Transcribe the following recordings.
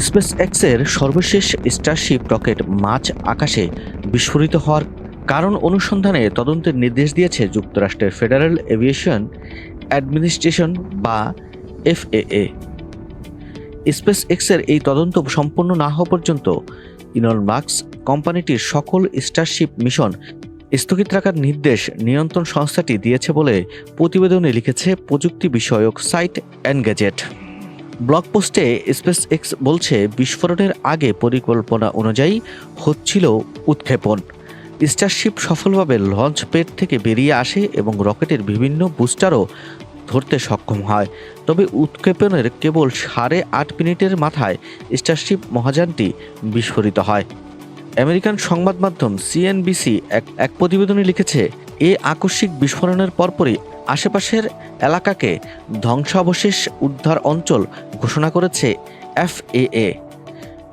Space এক্সের সর্বশেষ Starship rocket মাঝ আকাশে বিস্ফোরিত হওয়ার কারণ অনুসন্ধানে তদন্তের নির্দেশ দিয়েছে যুক্তরাষ্ট্রের ফেডারেল এভিয়েশন অ্যাডমিনিস্ট্রেশন বা এফএএ। স্পেস এক্সের এই তদন্ত সম্পূর্ণ না হওয়া পর্যন্ত ইলন মাস্ক কোম্পানিটির সকল স্টারশিপ মিশন স্থগিত রাখার নির্দেশ নিয়ন্ত্রণ সংস্থাটি দিয়েছে বলে প্রতিবেদনে লিখেছে প্রযুক্তি বিষয়ক সাইট এনগেজেট। ব্লগ পোস্টে স্পেস এক্স বলছে, বিস্ফোরণের আগে পরিকল্পনা অনুযায়ী হচ্ছিল উৎক্ষেপণ। স্টারশিপ সফলভাবে লঞ্চ প্যাড থেকে বেরিয়ে আসে এবং রকেটের বিভিন্ন বুস্টারও ধরতে সক্ষম হয়। তবে উৎক্ষেপণের কেবল 8.5 মিনিটের মাথায় স্টারশিপ মহাযানটি বিস্ফোরিত হয়। আমেরিকান সংবাদ মাধ্যম সিএনবিসি এক প্রতিবেদনে লিখেছে, এ আকস্মিক বিস্ফোরণের পরপরই আশেপাশের এলাকাকে ধ্বংসাবশেষ উদ্ধার অঞ্চল ঘোষণা করেছে এফএএ।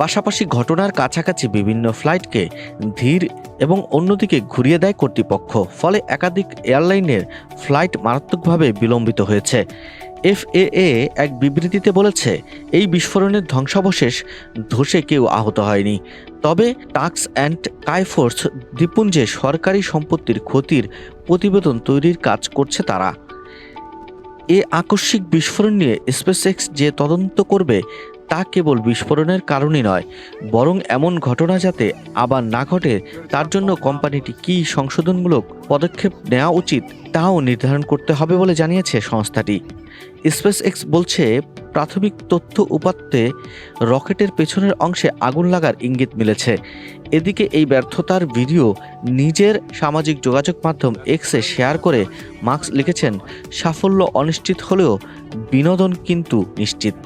পাশাপাশি ঘটনার কাছাকাছি বিভিন্ন ফ্লাইটকে ধীর এবং অন্যদিকে ঘুরিয়ে দেয় কর্তৃপক্ষ, ফলে একাধিক এয়ারলাইনের ফ্লাইট মারাত্মকভাবে বিলম্বিত হয়েছে। এফএএ এক বিবৃতিতে বলেছে, এই বিস্ফোরণের ধ্বংসাবশেষ ধসে কেউ আহত হয়নি। তবে টাস্ক অ্যান্ড কাইফোর্স দ্বীপপুঞ্জে সরকারি সম্পত্তির ক্ষতির প্রতিবেদন তৈরির কাজ করছে তারা। এ আকস্মিক বিস্ফোরণ নিয়ে স্পেসএক্স যে তদন্ত করবে তা কেবল বিস্ফোরণের কারণই নয়, বরং এমন ঘটনা যাতে আবার না ঘটে তার জন্য কোম্পানিটি কী সংশোধনমূলক পদক্ষেপ নেওয়া উচিত তাও নির্ধারণ করতে হবে বলে জানিয়েছে সংস্থাটি। স্পেসএক্স বলছে, প্রাথমিক তথ্য উপাত্তে রকেটের পেছনের অংশে আগুন লাগার ইঙ্গিত মিলেছে। এদিকে এই ব্যর্থতার ভিডিও নিজের সামাজিক যোগাযোগ মাধ্যম এক্সে শেয়ার করে মাস্ক লিখেছেন, সাফল্য অনিশ্চিত হলেও বিনোদন কিন্তু নিশ্চিত।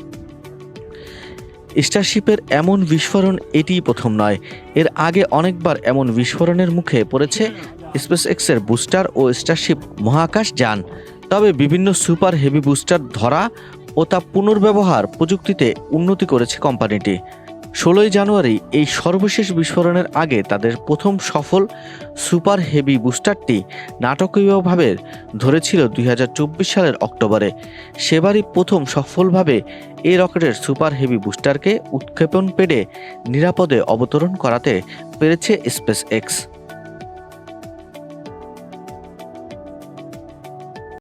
স্টারশিপের এমন বিস্ফোরণ এটিই প্রথম নয়। এর আগে অনেকবার এমন বিস্ফোরণের মুখে পড়েছে স্পেসএক্সের বুস্টার ও স্টারশিপ মহাকাশ যান। তবে বিভিন্ন সুপার হেভি বুস্টার ধরা ও তা পুনর্ব্যবহার প্রযুক্তিতে উন্নতি করেছে কোম্পানিটি। 16 জানুয়ারি এই সর্বশেষ বিস্ফোরণের আগে তাদের প্রথম সফল সুপার হেভি বুস্টারটি নাটকীয়ভাবে ধরেছিল 2024 সালের অক্টোবরে। সেবারই প্রথম সফলভাবে এই রকেটের সুপার হেভি বুস্টারকে উৎক্ষেপণ প্যাডে নিরাপদে অবতরণ করাতে পেরেছে স্পেসএক্স।